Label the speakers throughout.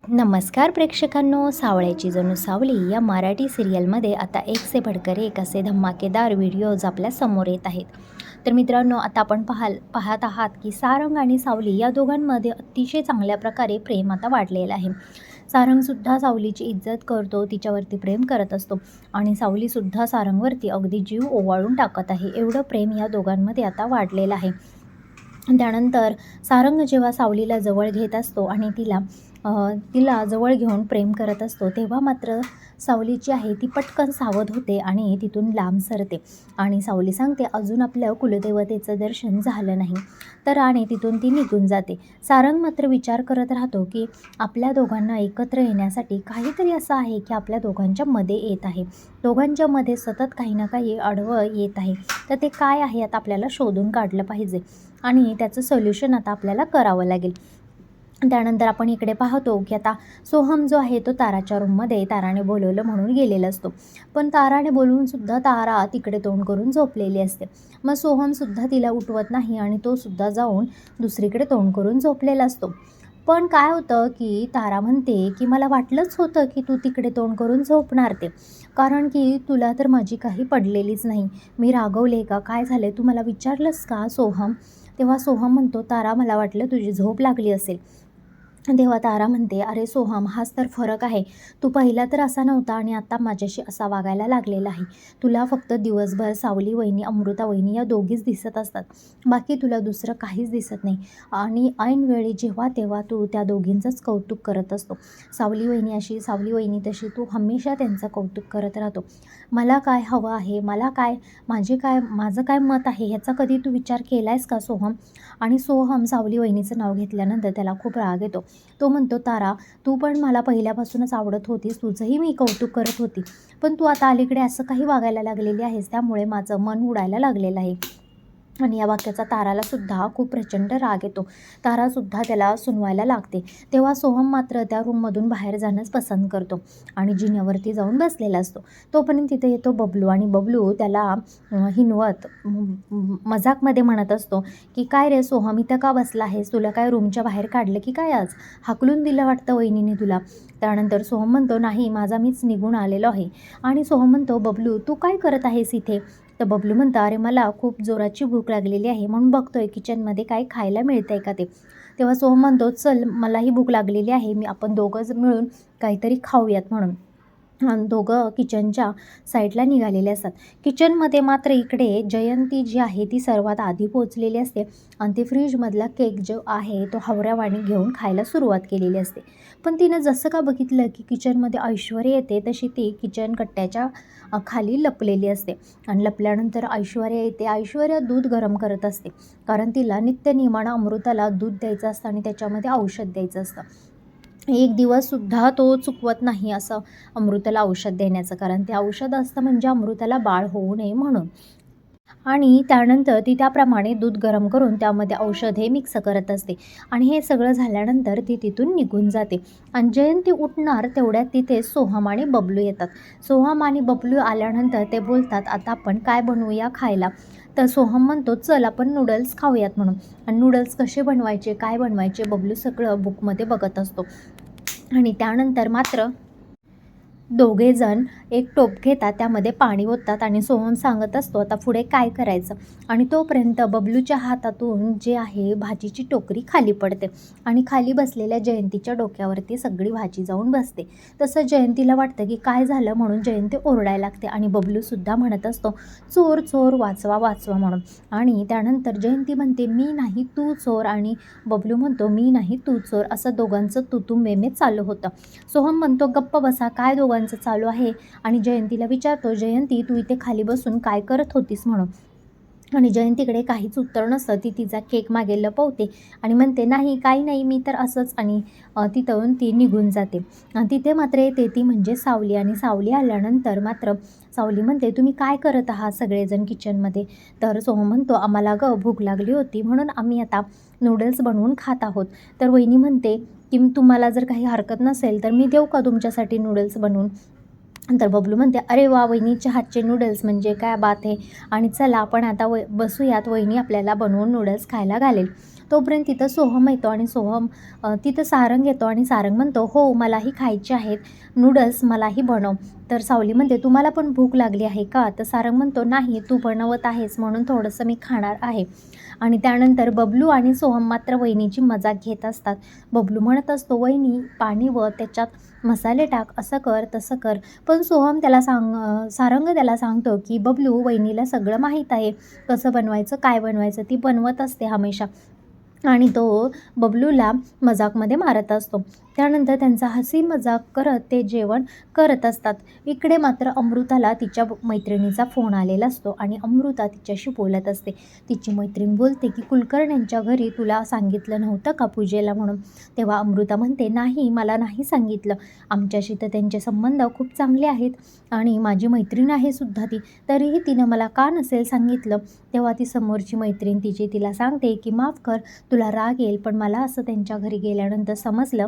Speaker 1: नमस्कार प्रेक्षकांनो, सावळ्याची जणू सावली या मराठी सिरियलमध्ये आता एक से बढ़कर एक असे धमाकेदार व्हिडिओज आपल्या समोर येत आहेत. तर मित्रांनो, आता आपण पाहत आहात की सारंग आणि सावली या दोघांमध्ये अतिशय चांगल्या प्रकारे प्रेम आता वाढलेलं आहे. सारंगसुद्धा सावलीची इज्जत करतो, तिच्यावरती प्रेम करत असतो आणि सावलीसुद्धा सारंगवरती अगदी जीव ओवाळून टाकत आहे. एवढं प्रेम या दोघांमध्ये आता वाढलेलं आहे. त्यानंतर सारंग जेव्हा सावलीला जवळ घेत असतो आणि तिला जवळ घेऊन प्रेम करत असतो, तेव्हा मात्र सावली जी आहे ती पटकन सावध होते आणि तिथून लांब सरते आणि सावली सांगते, अजून आपल्या कुलदेवतेचं दर्शन झालं नाही तर, आणि तिथून ती निघून जाते. सारंग मात्र विचार करत राहतो की आपल्या दोघांना एकत्र येण्यासाठी काहीतरी असं आहे की आपल्या दोघांच्या मध्ये येत आहे. दोघांच्या मध्ये सतत काही ना काही आडवं येत आहे. तर ते काय आहे आता आपल्याला शोधून काढलं पाहिजे आणि त्याचं सोल्युशन आता आपल्याला करावं लागेल. त्यानंतर आपण इकडे पाहतो की आता सोहम जो आहे तो ताराच्या रूममध्ये ताराने बोलवलं म्हणून गेलेला असतो. पण ताराने बोलवूनसुद्धा तारा तिकडे तोंड करून झोपलेली असते. मग सोहमसुद्धा तिला उठवत नाही आणि तो सुद्धा जाऊन दुसरीकडे तोंड करून झोपलेला असतो. पण काय होतं की तारा म्हणते की मला वाटलंच होतं की तू तिकडे तोंड करून झोपणार ते, कारण की तुला तर माझी काही पडलेलीच नाही. मी रागवले का, काय झाले, तू मला विचारलंस का सोहम? तेव्हा सोहम म्हणतो, तारा मला वाटलं तुझी झोप लागली असेल. तेव्हा तारा म्हणते, अरे सोहम, हाच तर फरक आहे. तू पहिला तर असा नव्हता आणि आता माझ्याशी असा वागायला लागलेला आहे. तुला फक्त दिवसभर सावली वहिनी, अमृता वहिनी या दोघीच दिसत असतात. बाकी तुला दुसरं काहीच दिसत नाही आणि ऐनवेळी जेव्हा तेव्हा तू त्या दोघींचंच कौतुक करत असतो. सावली वहिनी अशी, सावली वहिनी तशी, तू हमेशा त्यांचं कौतुक करत राहतो. मला काय हवं आहे, माझं काय मत आहे ह्याचा कधी तू विचार केला आहेस का सोहम? आणि सोहम सावली वहिनीचं नाव घेतल्यानंतर त्याला खूप राग येतो. तो म्हणतो, तारा, तू पण मला पहिल्यापासूनच आवडत होतीस, तुझंही मी कौतुक करत होती, पण तू आता अलीकडे असं काही वागायला लागलेली आहेस, त्यामुळे माझं मन उडायला लागलेलं आहे. आणि या वाक्याचा तारालासुद्धा खूप प्रचंड राग येतो. तारासुद्धा त्याला सुनवायला लागते. तेव्हा सोहम मात्र त्या रूममधून बाहेर जाणंच पसंत करतो आणि जिन्यावरती जाऊन बसलेला असतो. तोपर्यंत तिथे येतो बबलू आणि बबलू त्याला हिनवत मजाकमध्ये म्हणत असतो की काय रे सोहम, इथं का बसला आहेस? तुला काय रूमच्या बाहेर काढलं की काय? आज हाकलून दिलं वाटतं वहिनीने तुला. त्यानंतर सोहम म्हणतो, नाही, मीच निघून आलेलो आहे. आणि सोहम म्हणतो, बबलू, तू काय करत आहेस इथे? तर बबलू म्हणतो, अरे मला खूप जोराची भूक लागलेली आहे म्हणून बघतोय किचनमध्ये काही खायला मिळतंय का ते. तेव्हा सोहम म्हणतो, चल, मलाही भूक लागलेली आहे, आपण दोघंच मिळून काहीतरी खाऊयात म्हणून. आणि दोघं किचनच्या साईडला निघालेले असतात. किचनमध्ये मात्र इकडे जयंती जी आहे ती सर्वात आधी पोचलेली असते आणि ती फ्रीजमधला केक जो आहे तो हवऱ्यावाणी घेऊन खायला सुरुवात केलेली असते. पण तिनं जसं का बघितलं की किचनमध्ये ऐश्वर्या येते, तशी ती किचन कट्ट्याच्या खाली लपलेली असते आणि लपल्यानंतर ऐश्वर्या येते. ऐश्वर्या दूध गरम करत असते, कारण तिला नित्यनेमानं अमृताला दूध द्यायचं असतं आणि त्याच्यामध्ये औषध द्यायचं असतं. एक दिवससुद्धा तो चुकवत नाही असं अमृताला औषध देण्याचं, कारण ते औषध असतं म्हणजे अमृताला बाळ होऊ नये म्हणून. आणि त्यानंतर ती त्याप्रमाणे दूध गरम करून त्यामध्ये औषध हे मिक्स करत असते आणि हे सगळं झाल्यानंतर ती तिथून निघून जाते. आणि जयंती उठणार तेवढ्यात तिथे सोहम आणि बबलू येतात. सोहम आणि बबलू आल्यानंतर ते बोलतात, आता आपण काय बनवूया खायला? तर सोहम म्हणतो, चल आपण नूडल्स खाऊयात म्हणून. आणि नूडल्स कसे बनवायचे, काय बनवायचे, बबलू सगळं बुकमध्ये बघत असतो. आणि त्यानंतर मात्र दोघेजण एक टोप घेतात, त्यामध्ये पाणी ओततात आणि सोहम सांगत असतो आता पुढे काय करायचं. आणि तोपर्यंत बबलूच्या हातातून जे आहे भाजीची टोकरी खाली पडते आणि खाली बसलेल्या जयंतीच्या डोक्यावरती सगळी भाजी जाऊन बसते. तसं जयंतीला वाटतं की काय झालं, म्हणून जयंती ओरडायला लागते आणि बबलूसुद्धा म्हणत असतो, चोर चोर, वाचवा वाचवा म्हणून. आणि त्यानंतर जयंती म्हणते, मी नाही तू चोर, आणि बबलू म्हणतो, मी नाही तू चोर. असं दोघांचं तू मेमे चालू होतं. सोहम म्हणतो, गप्प बसा, काय दोघांचं चालू आहे? आणि जयंतीला विचारतो, जयंती, तू इथे खाली बसून काय करत होतीस म्हणून. आणि जयंतीकडे काहीच उत्तर नसतं. ती तिचा केक मागे लपवते आणि म्हणते, नाही, काही नाही, मी तर असंच. आणि तिथून ती निघून जाते. तिथे मात्र येते ती म्हणजे सावली. आणि सावली आल्यानंतर मात्र सावली म्हणते, तुम्ही काय करत आहात सगळेजण किचनमध्ये? तर सोहम म्हणतो, आम्हाला भूक लागली होती म्हणून आम्ही आता नूडल्स बनवून खात आहोत. तर वहिनी म्हणते की तुम्हाला जर काही हरकत नसेल तर मी देऊ का तुमच्यासाठी नूडल्स बनवून? तर बबलू म्हणते, अरे वा, वहिनीच्या हातचे नूडल्स म्हणजे काय बात आहे, आणि चला आपण आता बसूयात, वहिनी आपल्याला बनवून नूडल्स खायला घालेल. तोपर्यंत तिथं सोहम येतो आणि तिथं सारंग येतो आणि सारंग म्हणतो, हो मलाही खायचे आहेत नूडल्स, मलाही बनव. तर सावली म्हणते, तुम्हाला पण भूक लागली आहे का? तर सारंग म्हणतो, नाही तू बनवत आहेस म्हणून थोडंसं मी खाणार आहे. आणि त्यानंतर बबलू आणि सोहम मात्र वहिनीची मजाक घेत असतात. बबलू म्हणत असतो, वहिनी पाणी व त्याच्यात मसाले टाक, असं कर तसं कर. पण सोहम सारंग त्याला सांगतो की बबलू, वहिनीला सगळं माहीत आहे, कसं बनवायचं काय बनवायचं, ती बनवत असते हमेशा. आणि तो बबलूला मजाकमध्ये मारत असतो. त्यानंतर त्यांचा हसी मजाक करत ते जेवण करत असतात. इकडे मात्र अमृताला तिच्या मैत्रिणीचा फोन आलेला असतो आणि अमृता तिच्याशी बोलत असते. तिची मैत्रीण बोलते की कुलकर्ण्यांच्या घरी तुला सांगितलं नव्हतं का पूजेला म्हणून? तेव्हा अमृता म्हणते, नाही मला नाही सांगितलं. आमच्याशी तर त्यांचे संबंध खूप चांगले आहेत आणि माझी मैत्रीण आहे सुद्धा ती, तरीही तिनं मला का नसेल सांगितलं? तेव्हा ती समोरची मैत्रीण तिला सांगते की माफ कर, तुला राग येईल, पण मला असं त्यांच्या घरी गेल्यानंतर समजलं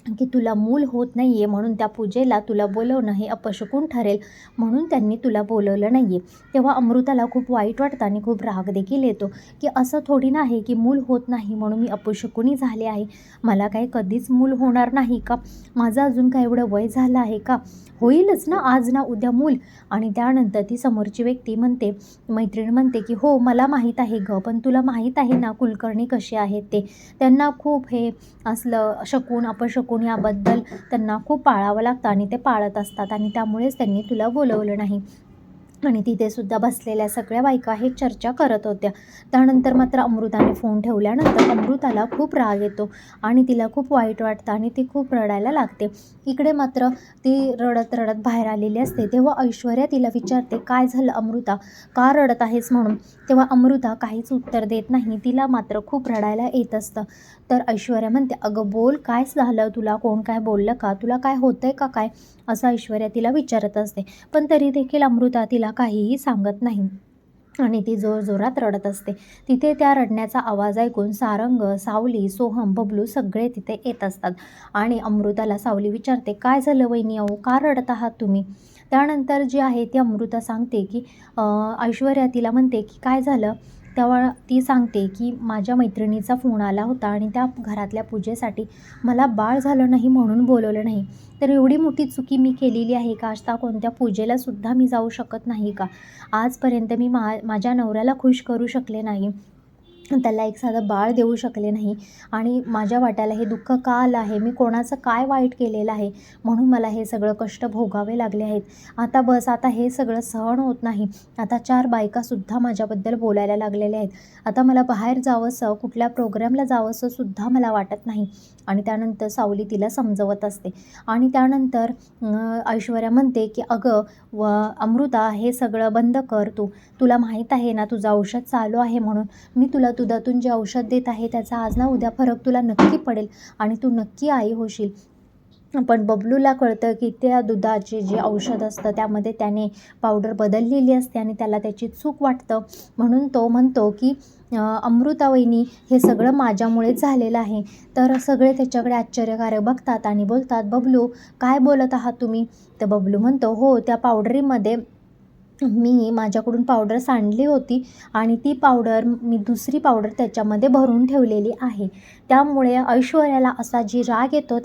Speaker 1: की तुला मूल होत नाही आहे, म्हणून त्या पूजेला तुला बोलवणं हे अपशकुन ठरेल, म्हणून त्यांनी तुला बोलवलं नाही आहे. तेव्हा अमृताला खूप वाईट वाटतं आणि खूप राग देखील येतो की असं थोडी नाही की मूल होत नाही म्हणून मी अपशकुनी झाले आहे. मला काही कधीच मूल होणार नाही का? माझं अजून काय एवढं वय झालं आहे का? होईलच ना आज ना उद्या मूल. आणि त्यानंतर ती समोरची व्यक्ती म्हणते, मैत्रीण म्हणते की हो मला माहीत आहे गं, पण तुला माहीत आहे ना कुलकर्णी कसे आहेत ते. त्यांना खूप हे असलं शकून अपशकुन याबद्दल त्यांना खूप पाळावं लागतं आणि ते पाळत असतात आणि त्यामुळेच त्यांनी तुला बोलवलं नाही. आणि तिथे सुद्धा बसलेल्या सगळ्या बायका हे चर्चा करत होत्या. त्यानंतर मात्र अमृताने फोन ठेवल्यानंतर अमृताला खूप राग येतो आणि तिला खूप वाईट वाटतं आणि ती खूप रडायला लागते. इकडे मात्र ती रडत रडत बाहेर आलेली असते. तेव्हा ऐश्वर्या तिला विचारते, काय झालं अमृता, का रडत आहेस म्हणून? तेव्हा अमृता काहीच उत्तर देत नाही. तिला मात्र खूप रडायला येत असतं. तर ऐश्वर्या म्हणते, अगं बोल, काय झालं तुला? कोण काय बोललं का? तुला काय होतंय का काय? असं ऐश्वर्या तिला विचारत असते. पण तरी देखील अमृता तिला काहीही सांगत नाही आणि ती जोरजोरात रडत असते. तिथे त्या रडण्याचा आवाज ऐकून सारंग, सावली, सोहम, बबलू सगळे तिथे येत असतात आणि अमृताला सावली विचारते, काय झालं वहिनी, अहो का रडत आहात तुम्ही? त्यानंतर जी आहे ती अमृता सांगते की ऐश्वर्या तिला म्हणते की काय झालं? तेव्हा ती सांगते की माझ्या मैत्रिणीचा फोन आला होता आणि त्या घरातल्या पूजेसाठी मला बाळ झालं नाही म्हणून बोलवलं नाही. तर एवढी मोठी चुकी मी केलेली आहे का? आता कोणत्या पूजेलासुद्धा मी जाऊ शकत नाही का? आजपर्यंत मी माझ्या नवऱ्याला खुश करू शकले नाही, त्याला एक साधं बाळ देऊ शकले नाही आणि माझ्या वाट्याला हे दुःख का आलं आहे? मी कोणाचं काय वाईट केलेलं आहे म्हणून मला हे सगळं कष्ट भोगावे लागले आहेत. आता बस, आता हे सगळं सहन होत नाही. आता 4 बायकासुद्धा माझ्याबद्दल बोलायला लागलेल्या आहेत. आता मला बाहेर जावंसं, कुठल्या प्रोग्रामला जावंसं सुद्धा मला वाटत नाही. आणि त्यानंतर सावली तिला समजवत असते आणि त्यानंतर ऐश्वर्या म्हणते की अगं अमृता, हे सगळं बंद कर तू. तुला माहीत आहे ना तुझं औषध चालू आहे म्हणून. मी तुला दुधातून जे औषध देत आहे त्याचा आज ना उद्या फरक तुला नक्की पडेल आणि तू नक्की आई होशील. पण बबलूला कळतं की त्या दुधाचे जे औषध असतं त्यामध्ये त्याने पावडर बदललेली असते आणि त्याला त्याची चूक वाटतं. म्हणून तो म्हणतो की अमृता वहिनी, हे सगळं माझ्यामुळेच झालेलं आहे. तर सगळे त्याच्याकडे आश्चर्यकारक बघतात आणि बोलतात, बबलू काय बोलत आहात तुम्ही? तर बबलू म्हणतो, हो त्या पावडरीमध्ये मी माझ्याकडून पावडर सांडली होती आणि ती पावडर मी दुसरी पावडर त्याच्यामध्ये भरून ठेवलेली आहे. त्यामुळे ऐश्वर्याला असा जी राग येतो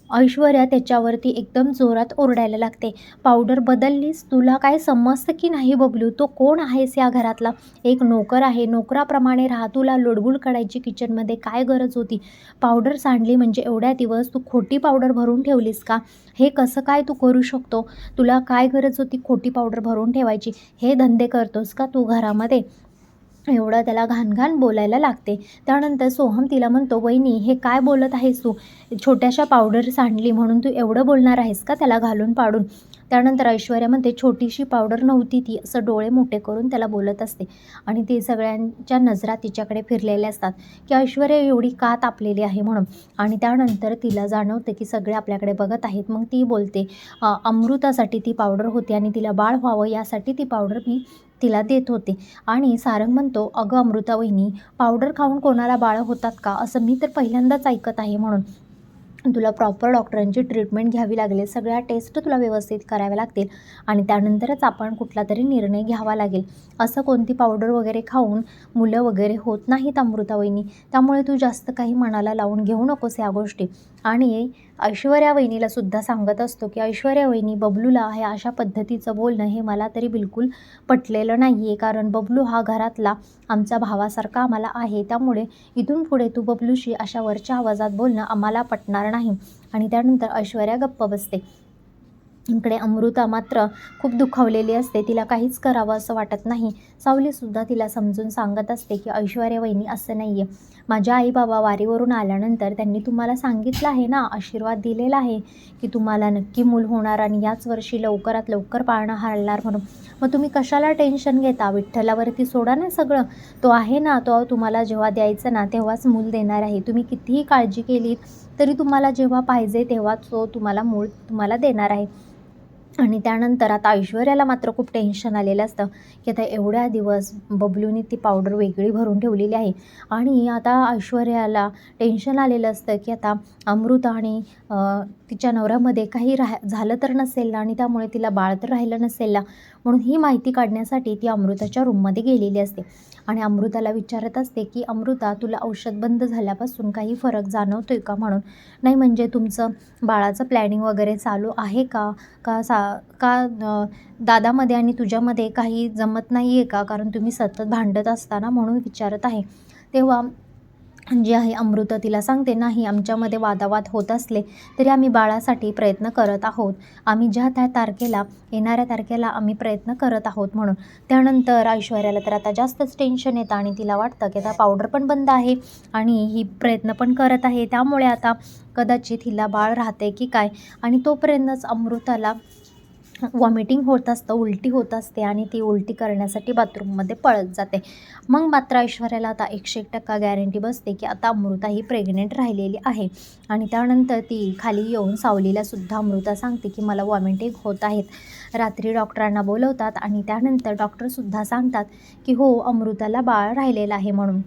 Speaker 1: ऐश्वर्या त्याच्यावरती एकदम जोरात ओरडायला लागते, पावडर बदललीस? तुला काय समजतं की नाही बबलू? तो कोण आहेस या घरातला? एक नोकर आहे, नोकराप्रमाणे राहा. तुला लोडबुड काढायची किचनमध्ये काय गरज होती? पावडर सांडली म्हणजे एवढ्या दिवस तू खोटी पावडर भरून ठेवलीस का? हे कसं काय तू करू शकतो? तुला काय गरज होती खोटी पावडर भरून ठेवायची? हे धंदे करतोस का तू घरामध्ये? एवढं त्याला घाण बोलायला लागते. त्यानंतर सोहम तिला म्हणतो, वहिनी हे काय बोलत आहेस तू? छोट्याशा पावडर सांडली म्हणून तू एवढं बोलणार आहेस का त्याला घालून पाडून? त्यानंतर ऐश्वर्या म्हणते, छोटीशी पावडर नव्हती ती, असं डोळे मोठे करून त्याला बोलत असते आणि ते सगळ्यांच्या नजरा तिच्याकडे फिरलेल्या असतात की ऐश्वर्या एवढी का तापलेली आहे म्हणून. आणि त्यानंतर तिला जाणवतं की सगळे आपल्याकडे बघत आहेत. मग ती बोलते, अमृतासाठी ती पावडर होती आणि तिला बाळ व्हावं यासाठी ती पावडर मी तिला देत होते. आणि सारंग म्हणतो, अगं अमृता वहिनी, पावडर खाऊन कोणाला बाळं होतात का? असं मी तर पहिल्यांदाच ऐकत आहे म्हणून. तुला प्रॉपर डॉक्टरांची ट्रीटमेंट घ्यावी लागेल, सगळ्या टेस्ट तुला व्यवस्थित कराव्या लागतील आणि त्यानंतरच आपण कुठला तरी निर्णय घ्यावा लागेल. असं कोणती पावडर वगैरे खाऊन मुलं वगैरे होत नाहीत अमृता वहिनी, त्यामुळे तू जास्त काही मनाला लावून घेऊ नकोस या गोष्टी. आणि ऐश्वर्या वहिनीला सुद्धा सांगत असतो की ऐश्वर्या वहिनी, बबलूला हे अशा पद्धतीचं बोलणं हे मला तरी बिलकुल पटलेलं नाही आहे, कारण बबलू हा घरातला आमचा भावासारखा आम्हाला आहे, त्यामुळे इथून पुढे तू बबलूशी अशा वरच्या आवाजात बोलणं आम्हाला पटणार नाही. आणि त्यानंतर ऐश्वर्या गप्प बसते. इकडे अमृता मात्र खूप दुखावलेली असते, तिला काहीच करावं असं वाटत नाही. सावलीसुद्धा तिला समजून सांगत असते की ऐश्वर्या वहिनी, असं नाही आहे, माझ्या आई बाबा वारीवरून आल्यानंतर त्यांनी तुम्हाला सांगितलं आहे ना, आशीर्वाद दिलेला आहे की तुम्हाला नक्की मूल होणार आणि याच वर्षी लवकरात लवकर पाळणा हलणार म्हणून. मग तुम्ही कशाला टेन्शन घेता, विठ्ठलावरती सोडा ना सगळं, तो आहे ना, तो तुम्हाला जेव्हा द्यायचं ना तेव्हाच मूल देणार आहे. तुम्ही कितीही काळजी केलीत तरी तुम्हाला जेव्हा पाहिजे तेव्हा तो तुम्हाला मूल तुम्हाला देणार आहे. आणि त्यानंतर आता ऐश्वर्याला मात्र खूप टेन्शन आलेलं असतं की आता एवढ्या दिवस बबलूने ती पावडर वेगळी भरून ठेवलेली आहे आणि आता ऐश्वर्याला टेन्शन आलेलं असतं की आता अमृता आणि तिच्या नवऱ्यामध्ये काही झालं तर नसेल ना, आणि त्यामुळे तिला बाळ तर राहिलं नसेल ना, म्हणून ही माहिती काढण्यासाठी ती अमृताच्या रूममध्ये गेलेली असते आणि अमृताला विचारत असते की अमृता, तुला औषध बंद झाल्यापासून काही फरक जाणवतोय का म्हणून. नाही म्हणजे तुमचं बाळाचं प्लॅनिंग वगैरे चालू आहे का, दादामध्ये आणि तुझ्यामध्ये काही जमत नाही आहे का, कारण तुम्ही सतत भांडत असताना म्हणून विचारत आहे. तेव्हा जी आहे अमृता तिला सांगते, नाही, आमच्यामध्ये वादावाद होत असले तरी आम्ही बाळासाठी प्रयत्न करत आहोत, आम्ही ज्या त्या तारखेला येणाऱ्या तारखेला आम्ही प्रयत्न करत आहोत म्हणून. त्यानंतर ऐश्वर्याला तर आता जास्तच टेन्शन येतं आणि तिला वाटतं की आता पावडर पण बंद आहे आणि ही प्रयत्न पण करत आहे, त्यामुळे आता कदाचित हिला बाळ राहते की काय. आणि तोपर्यंतच अमृताला वॉमिटिंग होत असतं, उलटी होत असते आणि ती उलटी करण्यासाठी बाथरूममध्ये पळत जाते. मग मात्र ऐश्वर्याला आता 101% गॅरंटी बसते की आता अमृता ही प्रेग्नेंट राहिलेली आहे. आणि त्यानंतर ती खाली येऊन सावलीलासुद्धा अमृता सांगते की मला वॉमिटिंग होत आहेत. रात्री डॉक्टरांना बोलवतात आणि त्यानंतर डॉक्टरसुद्धा सांगतात की हो, अमृताला बाळ राहिलेलं आहे म्हणून.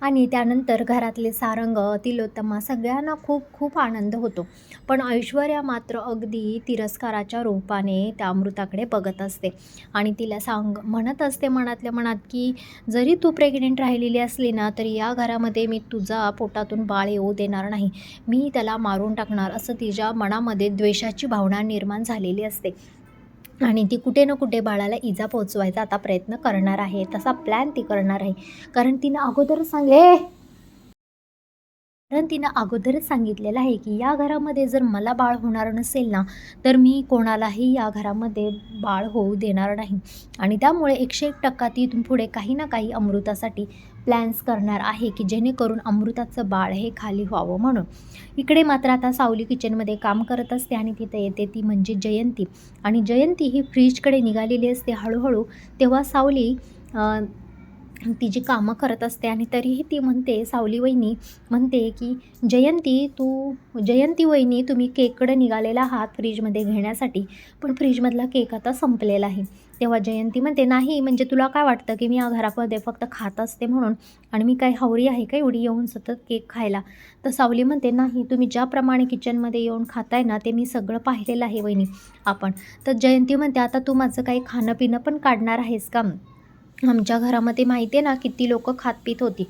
Speaker 1: आणि त्यानंतर घरातले सारंग, तिलोत्तमा सगळ्यांना खूप खूप आनंद होतो. पण ऐश्वर्या मात्र अगदी तिरस्काराच्या रूपाने त्या अमृताकडे बघत असते आणि तिला म्हणत असते मनातल्या मनात की जरी तू प्रेग्नेंट राहिलेली असली ना, तरी या घरामध्ये मी तुझा पोटातून बाळ येऊ देणार नाही, मी त्याला मारून टाकणार, असं तिच्या मनामध्ये द्वेषाची भावना निर्माण झालेली असते. आणि ती कुठे ना कुठे बाळाला इजा पोहोचवायचा आता प्रयत्न करणार आहे, तसा प्लॅन ती करणार आहे. कारण तिनं अगोदरच सांगितलेलं आहे की या घरामध्ये जर मला बाळ होणार नसेल ना, तर मी कोणालाही या घरामध्ये बाळ होऊ देणार नाही. आणि त्यामुळे 101% ती इथून पुढे काही ना काही अमृतासाठी प्लॅन्स करणार आहे की जेणेकरून अमृताचं बाळ हे खाली व्हावं म्हणून. इकडे मात्र आता सावली किचनमध्ये काम करत असते आणि तिथे येते ती म्हणजे जयंती. आणि जयंती ही फ्रीजकडे निघालेली असते हळूहळू. तेव्हा सावली तिची कामं करत असते आणि तरीही ती म्हणते, सावली वहिनी म्हणते की जयंती वहिनी, तुम्ही केककडे निघालेला आहात फ्रीजमध्ये घेण्यासाठी, पण फ्रीजमधला केक आता संपलेला आहे. तेव्हा जयंती म्हणते, नाही म्हणजे तुला काय वाटतं की मी या घरामध्ये फक्त खात असते म्हणून, आणि मी काय हावरी आहे का एवढी येऊन सतत केक खायला. तर सावली म्हणते, नाही, तुम्ही ज्याप्रमाणे किचनमध्ये येऊन खाताय ना, ते मी सगळं पाहिलेलं आहे वहिनी आपण. तर जयंती म्हणते, आता तू माझं काही खाणं पिणं पण काढणार आहेस का, आमच्या घरामध्ये माहिती आहे ना किती लोकं खात पीत होती.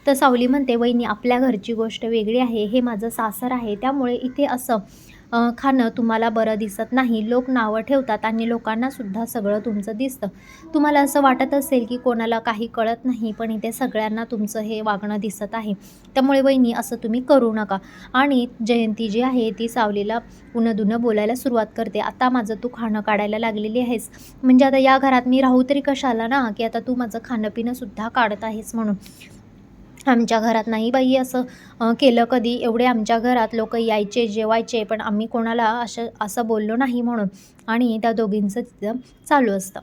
Speaker 1: तर सावली म्हणते, वहिनी आपल्या घरची गोष्ट वेगळी आहे, हे माझं सासर आहे, त्यामुळे इथे असं खाणं तुम्हाला बरं दिसत नाही. लोक नावं ठेवतात आणि लोकांनासुद्धा सगळं तुमचं दिसतं. तुम्हाला असं वाटत असेल की कोणाला काही कळत नाही, पण इथे सगळ्यांना तुमचं हे वागणं दिसत आहे. त्यामुळे वहिनी असं तुम्ही करू नका. आणि जयंती जी आहे ती सावलीला उनं बोलायला सुरुवात करते, आता माझं तू खाणं काढायला लागलेली आहेस, म्हणजे आता या घरात मी राहू तरी कशाला ना, की आता तू माझं खाणं पिणंसुद्धा काढत आहेस म्हणून. आमच्या घरात नाही बाई असं केलं कधी, एवढे आमच्या घरात लोक यायचे जेवायचे, पण आम्ही कोणाला असं बोललो नाही म्हणून. आणि त्या दोघींचं तिथं चालू असतं.